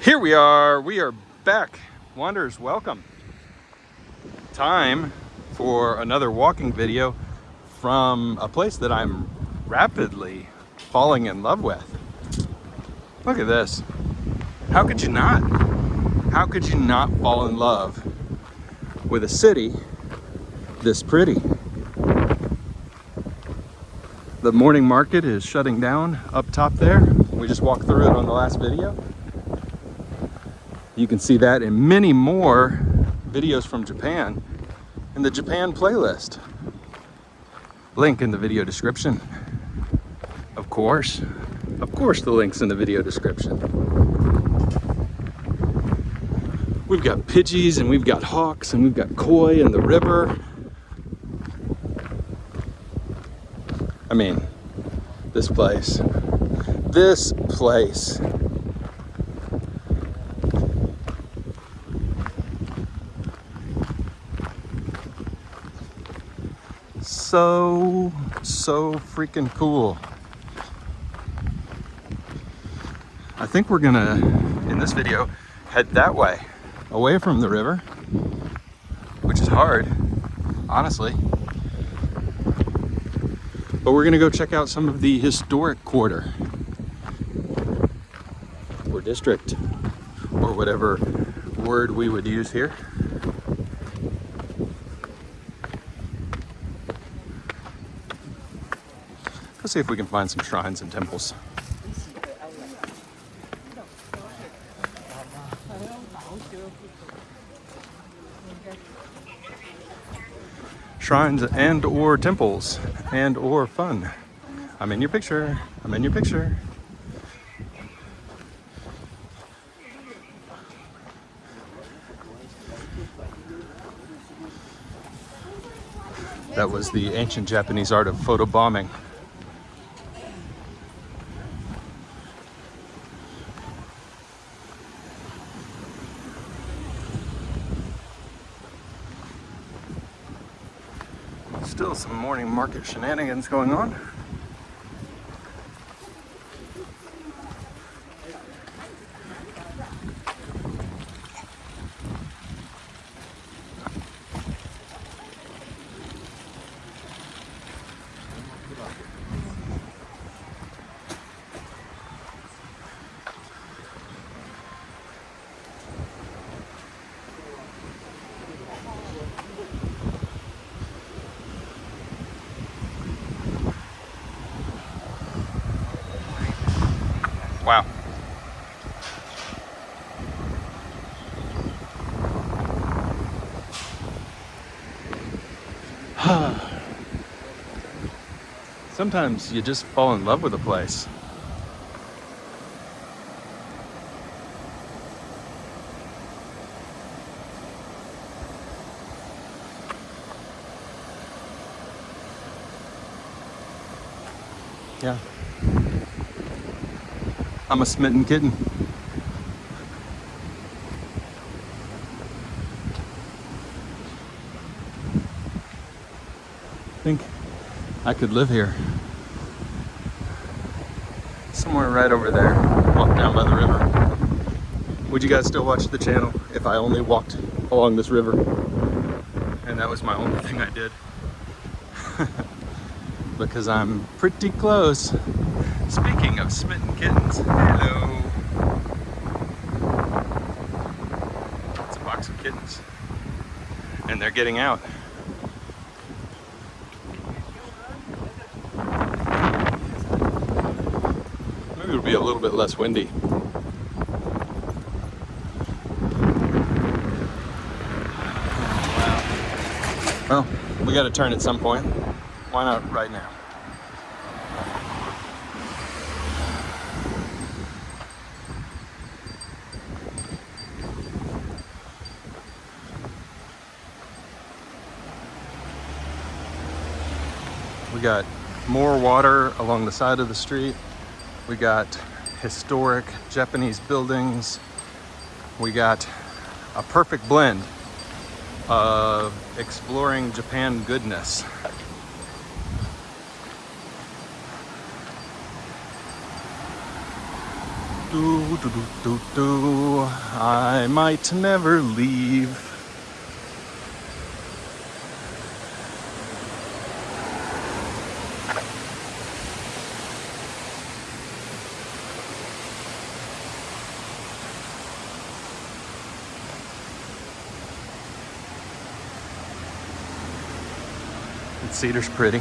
Here we are back. Wanderers, welcome. Time for another walking video from a place that I'm rapidly falling in love with. Look at this. How could you not? How could you not fall in love with a city this pretty? The morning market is shutting down up top there. We just walked through it on the last video. You can see that and many more videos from Japan in the Japan playlist. Link in the video description. Of course the link's in the video description. We've got pidgeys and we've got hawks and we've got koi in the river. I mean, this place. So freaking cool. I think we're gonna, in this video, head that way, away from the river, which is hard, honestly. But we're gonna go check out some of the historic quarter, or district, or whatever word we would use here. Let's see if we can find some shrines and temples. Shrines and or temples and or fun. I'm in your picture. I'm in your picture. That was the ancient Japanese art of photobombing. Still some morning market shenanigans going on. Wow. Sometimes you just fall in love with a place. Yeah. I'm a smitten kitten. I think I could live here. Somewhere right over there, walk down by the river. Would you guys still watch the channel if I only walked along this river? And that was my only thing I did. Because I'm pretty close. Speaking of smitten kittens, hello. It's a box of kittens. And they're getting out. Maybe it'll be a little bit less windy. Well, we gotta turn at some point. Why not right now? We got more water along the side of the street. We got historic Japanese buildings. We got a perfect blend of exploring Japan goodness. Do, do, do, do, do. I might never leave. Cedar's pretty.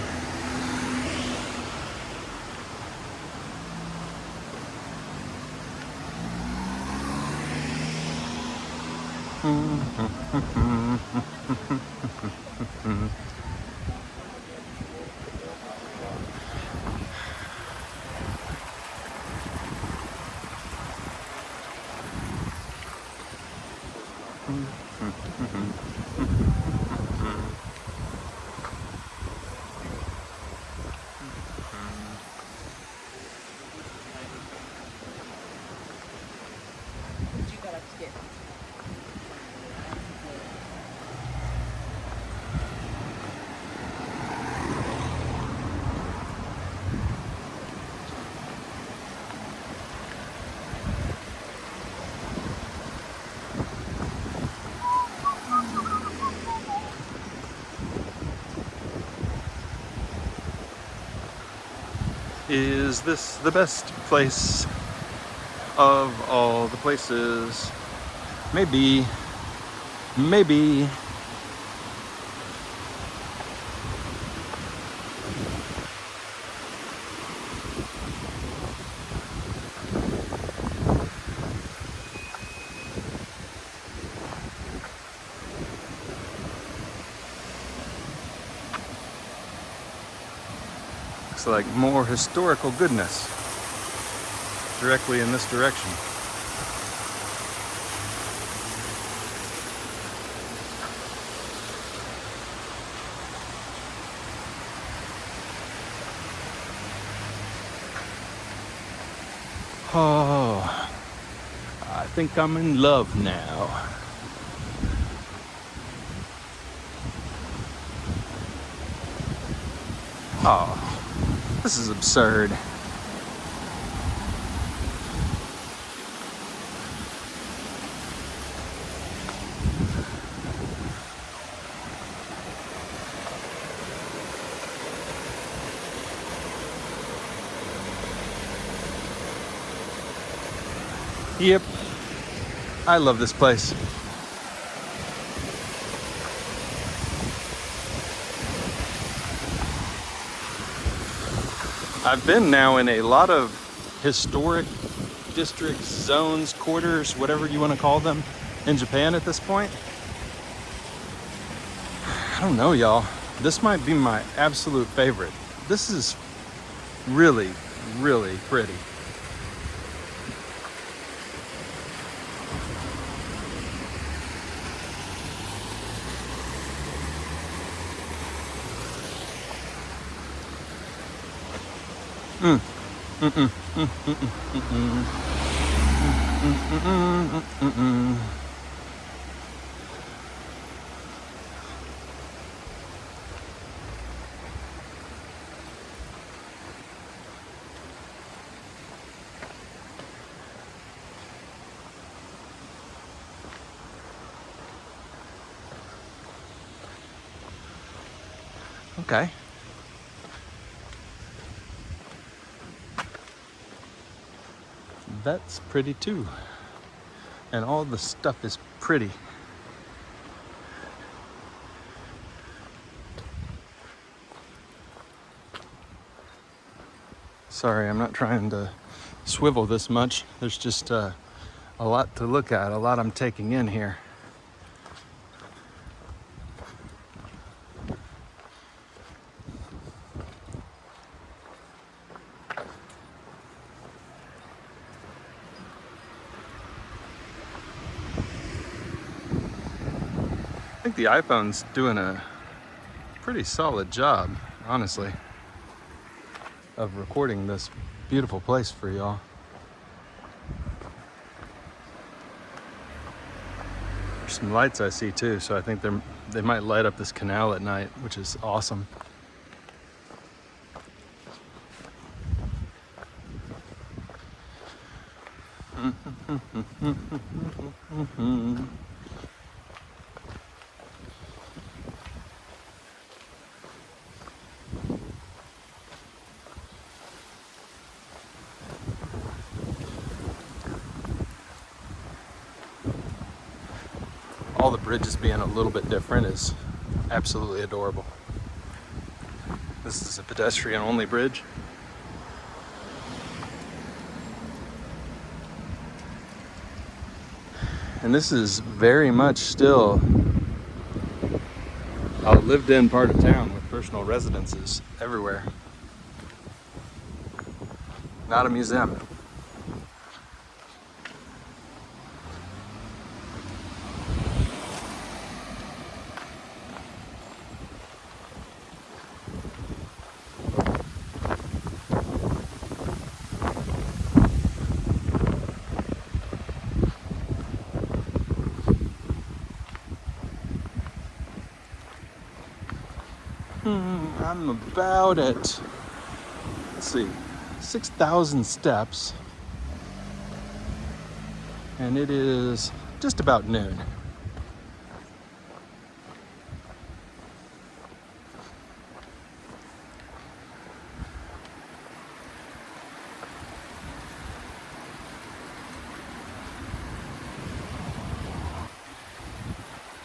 Is this the best place of all the places? Maybe. Maybe. Looks like more historical goodness directly in this direction. Oh, I think I'm in love now. Oh, this is absurd. Yep, I love this place. I've been now in a lot of historic districts, zones, quarters, whatever you want to call them, in Japan at this point. I don't know, y'all. This might be my absolute favorite. This is really, really pretty. Okay. That's pretty too. And all the stuff is pretty. Sorry, I'm not trying to swivel this much. There's just a lot to look at, a lot I'm taking in here. I think the iPhone's doing a pretty solid job, honestly, of recording this beautiful place for y'all. There's some lights I see too, so I think they might light up this canal at night, which is awesome. All the bridges being a little bit different is absolutely adorable. This is a pedestrian-only bridge. And this is very much still a lived-in part of town with personal residences everywhere. Not a museum. I'm about at, let's see, 6,000 steps, and it is just about noon.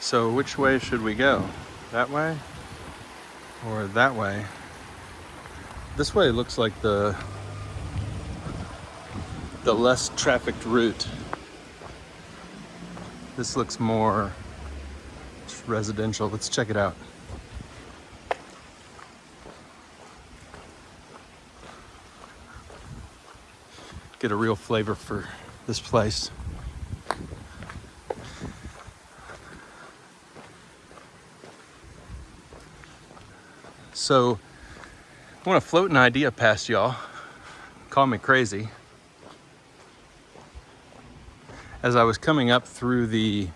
So which way should we go? That way? Or that way? This way looks like the less trafficked route. This looks more residential. Let's check it out. Get a real flavor for this place. So I want to float an idea past y'all. Call me crazy. As I was coming up through the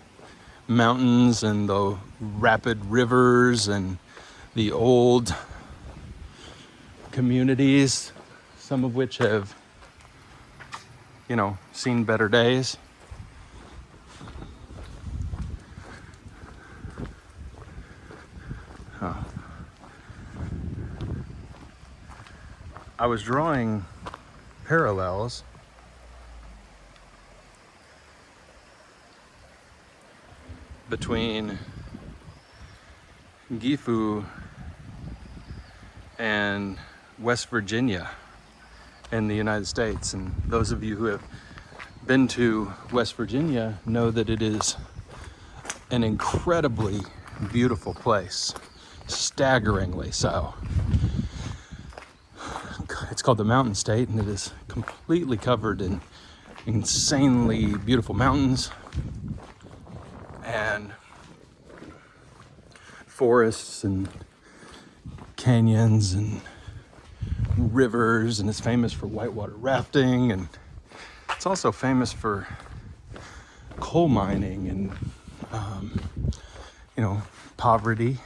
mountains and the rapid rivers and the old communities, some of which have, seen better days. I was drawing parallels between Gifu and West Virginia in the United States. And those of you who have been to West Virginia know that it is an incredibly beautiful place, staggeringly so. It's called the Mountain State, and it is completely covered in insanely beautiful mountains and forests and canyons and rivers, and it's famous for whitewater rafting, and it's also famous for coal mining and poverty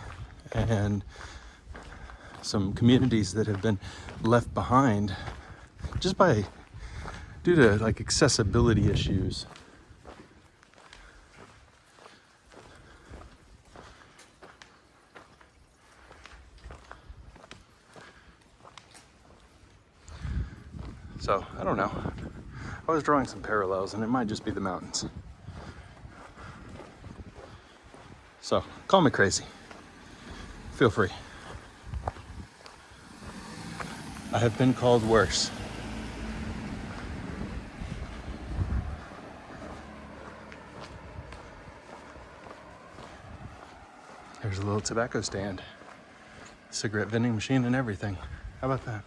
and some communities that have been left behind just due to accessibility issues. So I don't know. I was drawing some parallels, and it might just be the mountains. So call me crazy. Feel free. I have been called worse. There's a little tobacco stand, cigarette vending machine and everything. How about that?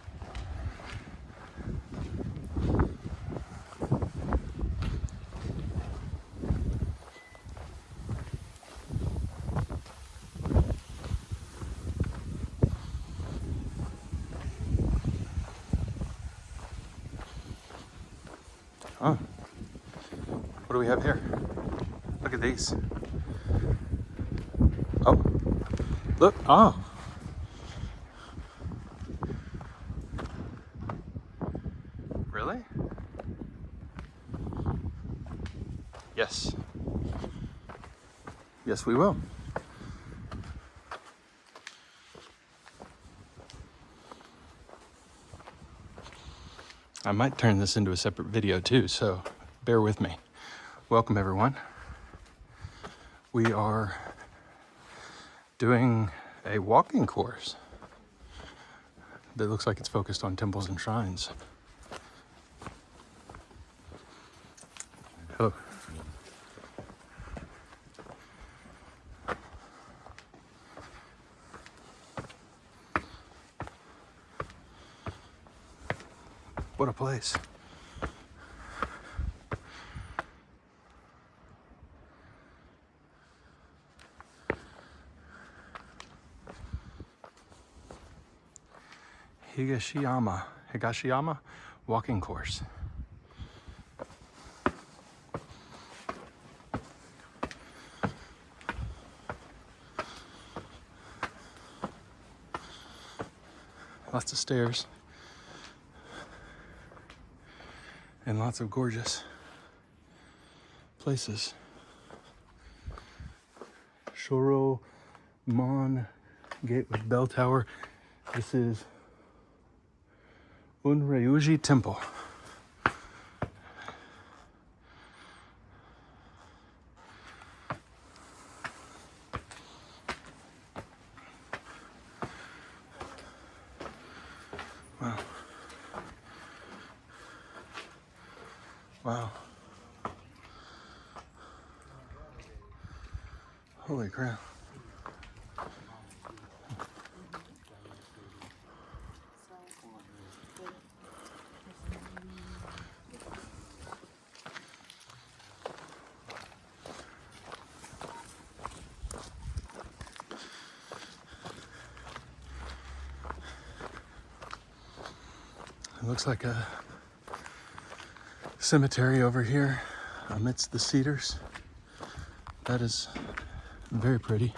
Oh, what do we have here? Look at these. Oh, look, oh. Really? Yes. Yes, we will. I might turn this into a separate video too, so bear with me. Welcome, everyone. We are doing a walking course that looks like it's focused on temples and shrines. Hello. What a place. Higashiyama walking course. Lots of stairs and lots of gorgeous places. Shoro Mon Gate with Bell Tower. This is Unryuji Temple. Wow. Wow. Holy crap. It looks like a cemetery over here amidst the cedars. That is very pretty.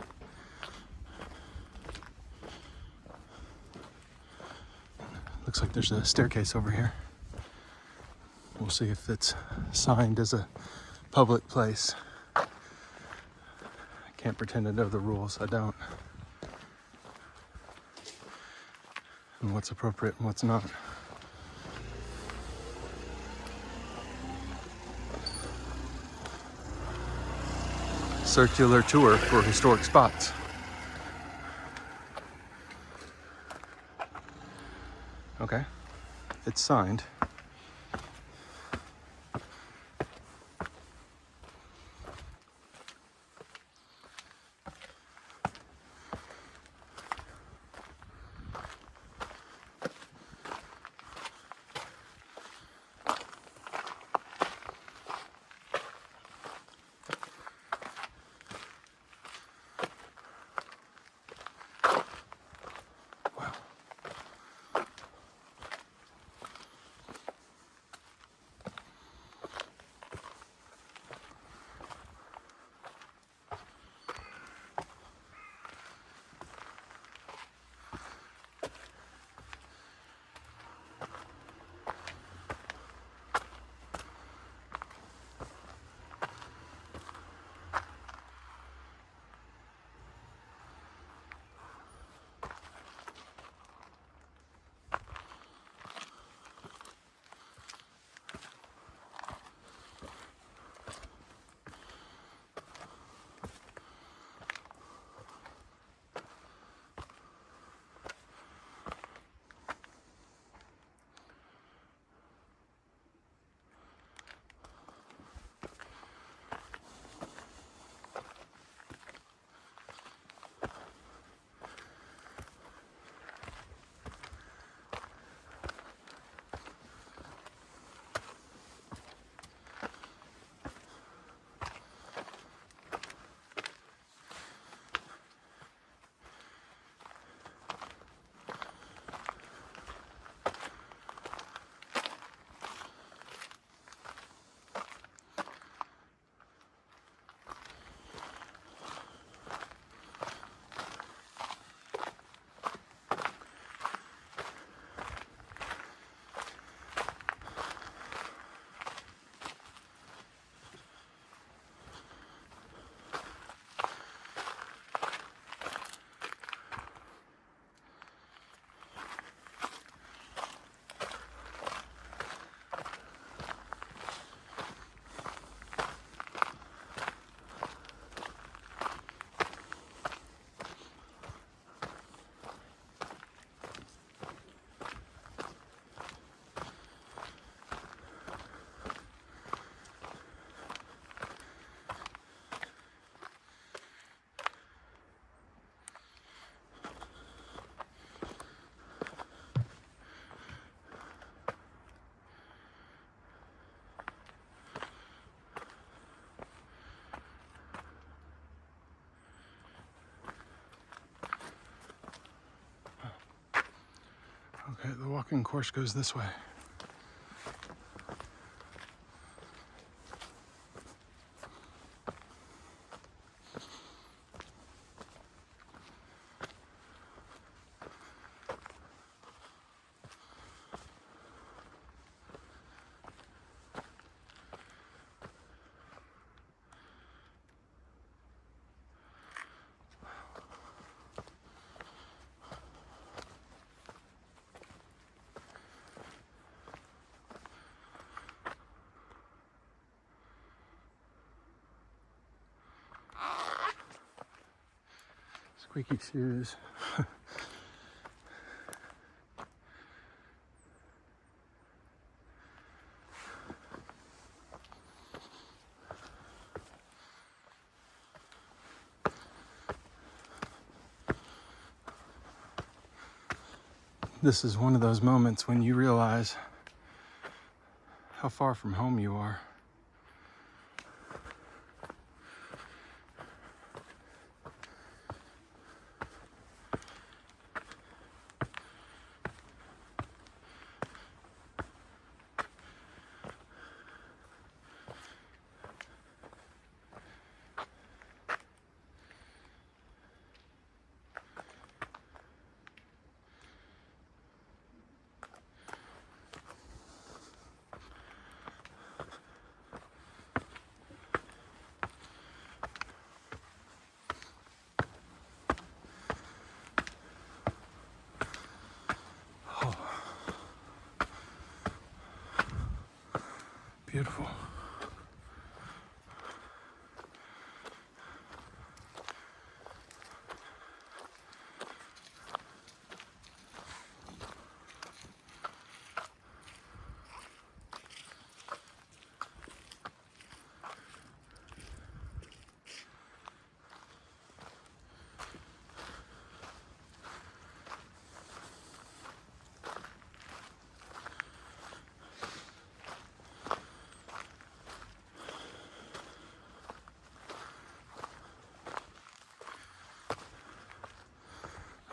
Looks like there's a staircase over here. We'll see if it's signed as a public place. I can't pretend to know the rules. I don't. And what's appropriate and what's not. Circular tour for historic spots. Okay, it's signed. Okay, the walking course goes this way. Squeaky shoes. This is one of those moments when you realize how far from home you are. Beautiful.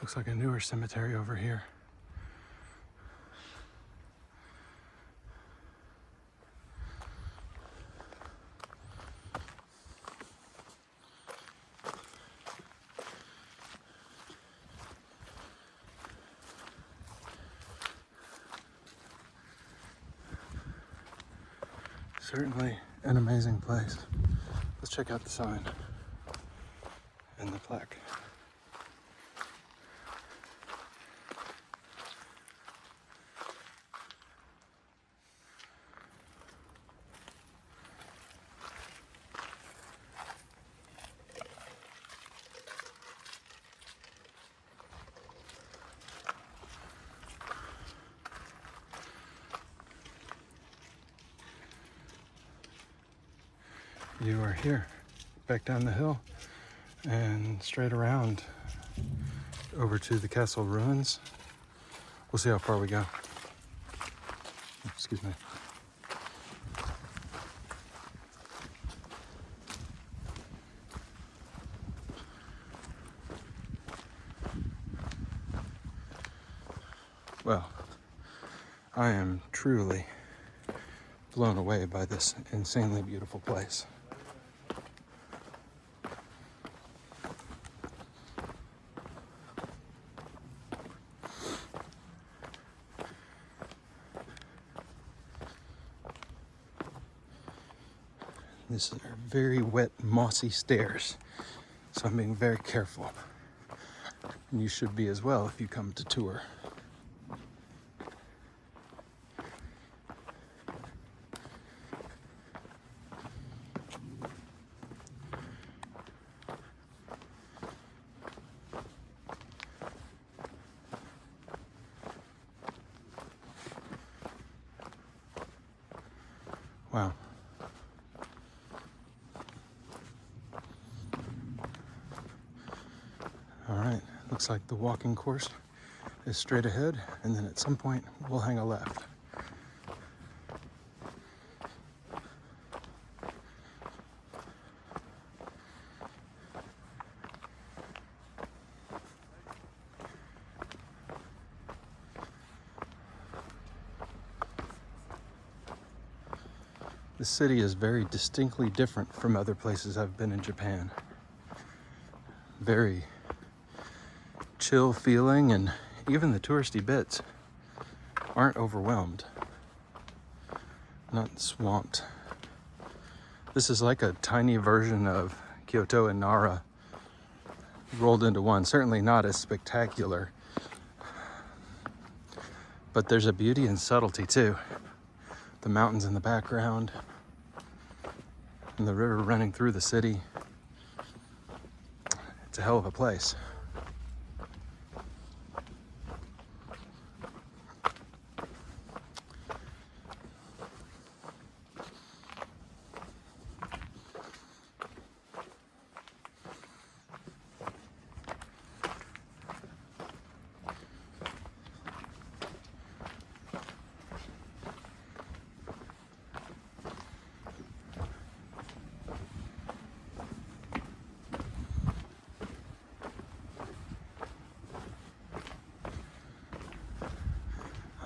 Looks like a newer cemetery over here. Certainly an amazing place. Let's check out the sign and the plaque. You are here, back down the hill and straight around over to the castle ruins. We'll see how far we go. Excuse me. Well, I am truly blown away by this insanely beautiful place. These are very wet, mossy stairs, so I'm being very careful. And you should be as well if you come to tour. Wow. All right, looks like the walking course is straight ahead, and then at some point we'll hang a left. The city is very distinctly different from other places I've been in Japan. Very chill feeling, and even the touristy bits aren't overwhelmed, not swamped. This is like a tiny version of Kyoto and Nara rolled into one. Certainly not as spectacular, but there's a beauty and subtlety too. The mountains in the background and the river running through the city. It's a hell of a place.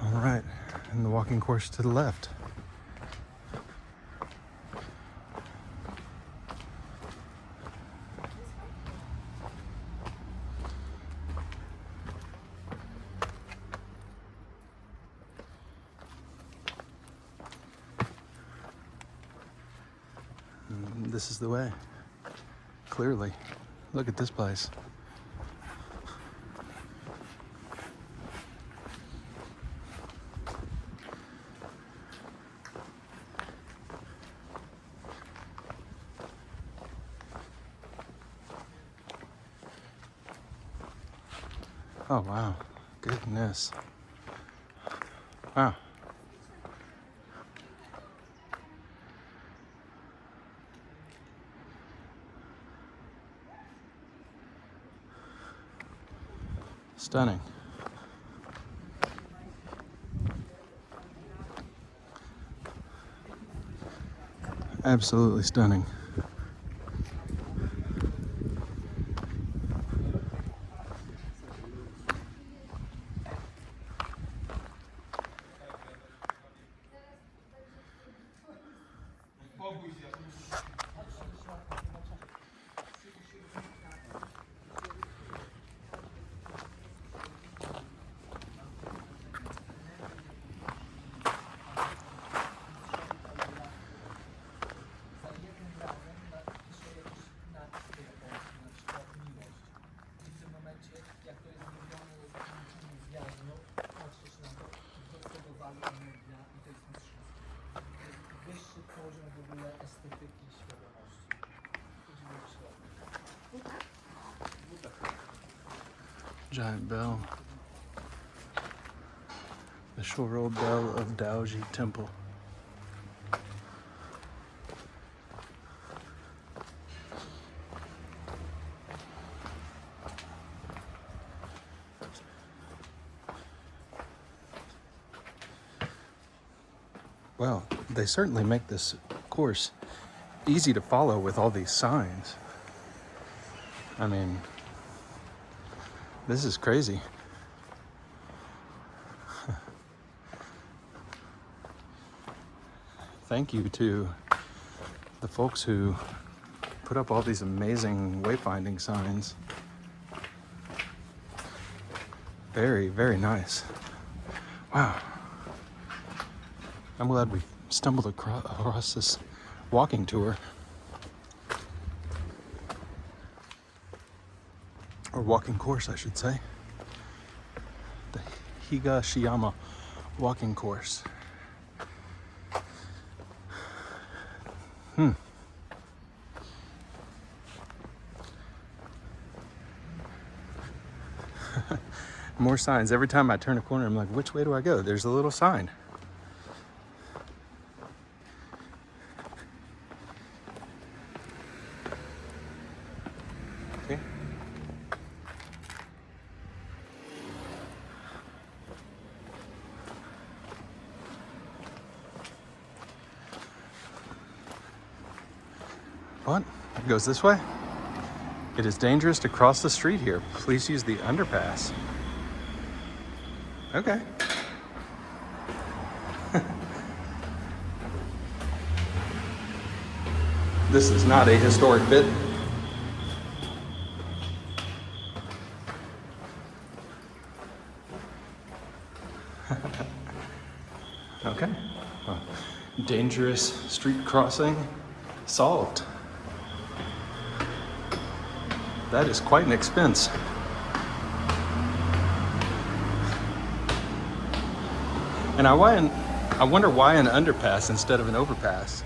All right, and the walking course to the left. And this is the way, clearly. Look at this place. Oh, wow. Goodness. Wow. Stunning. Absolutely stunning. Giant bell. The Shoro Bell of Daoji Temple. Well, they certainly make this course easy to follow with all these signs. I mean, this is crazy. Thank you to the folks who put up all these amazing wayfinding signs. Very, very nice. Wow. I'm glad we stumbled across this walking tour. Or walking course, I should say. The Higashiyama walking course. More signs. Every time I turn a corner, I'm like, which way do I go? There's a little sign. See? What? It goes this way? It is dangerous to cross the street here. Please use the underpass. Okay. This is not a historic bit. Okay. Well, dangerous street crossing solved. That is quite an expense. And I wonder why an underpass instead of an overpass.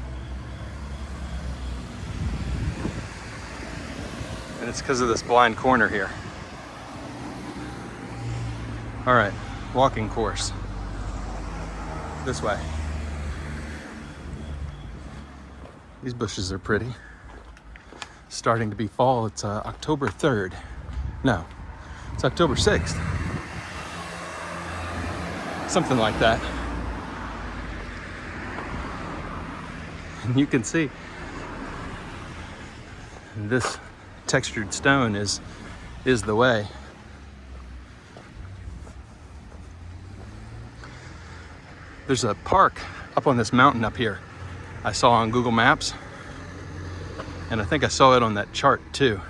And it's because of this blind corner here. All right, walking course. This way. These bushes are pretty. Starting to be fall. It's October 3rd. No, it's October 6th. Something like that. And you can see this textured stone is the way. There's a park up on this mountain up here I saw on Google Maps, and I think I saw it on that chart too.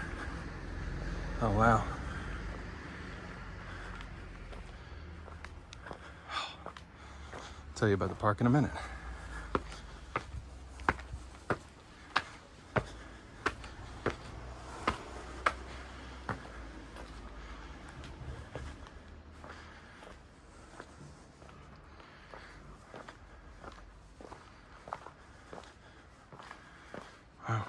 Oh wow. I'll tell you about the park in a minute. Wow.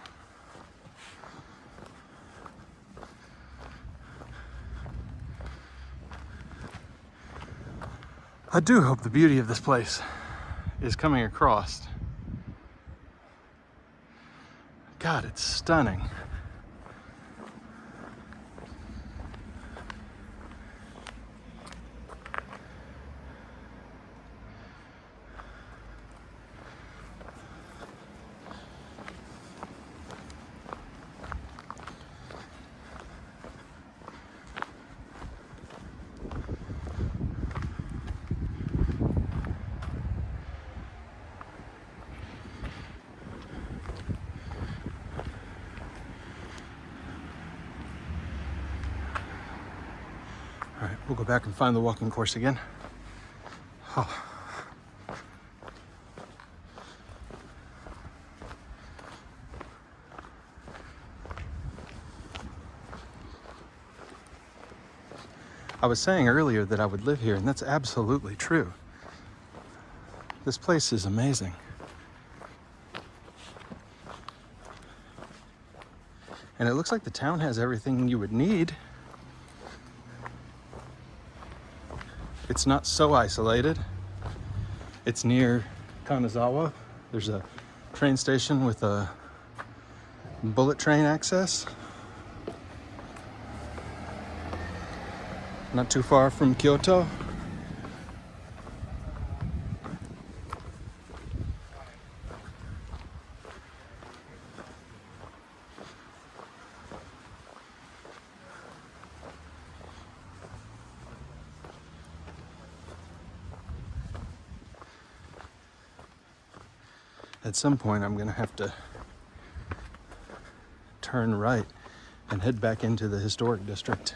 I do hope the beauty of this place is coming across. God, it's stunning. All right, we'll go back and find the walking course again. Oh. I was saying earlier that I would live here, and that's absolutely true. This place is amazing. And it looks like the town has everything you would need. It's not so isolated. It's near Kanazawa. There's a train station with a bullet train access. Not too far from Kyoto. At some point, I'm gonna have to turn right and head back into the historic district.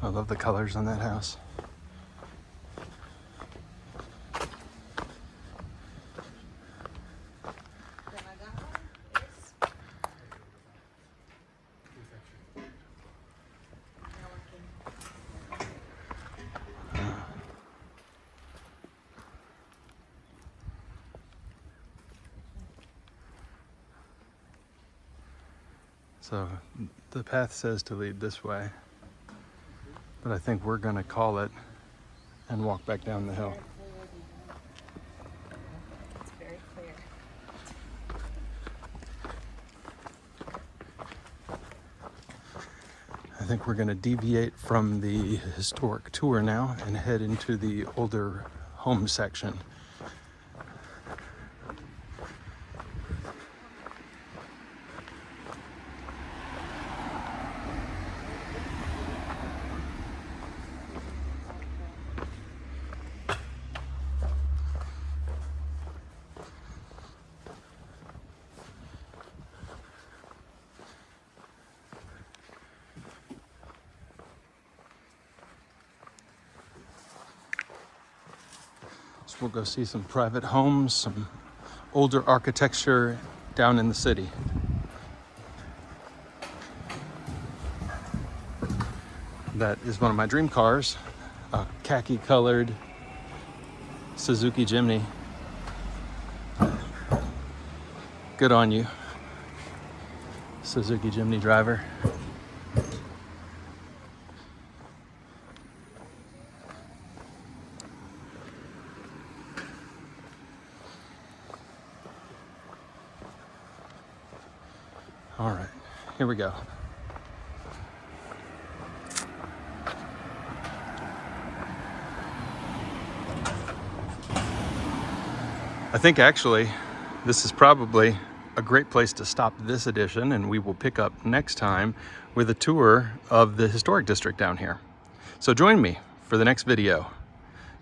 I love the colors on that house. So the path says to lead this way, but I think we're gonna call it and walk back down the hill. It's very clear. I think we're gonna deviate from the historic tour now and head into the older home section. We'll go see some private homes, some older architecture down in the city. That is one of my dream cars, a khaki colored Suzuki Jimny. Good on you, Suzuki Jimny driver. All right, here we go. I think actually this is probably a great place to stop this edition, and we will pick up next time with a tour of the historic district down here. So join me for the next video.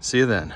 See you then.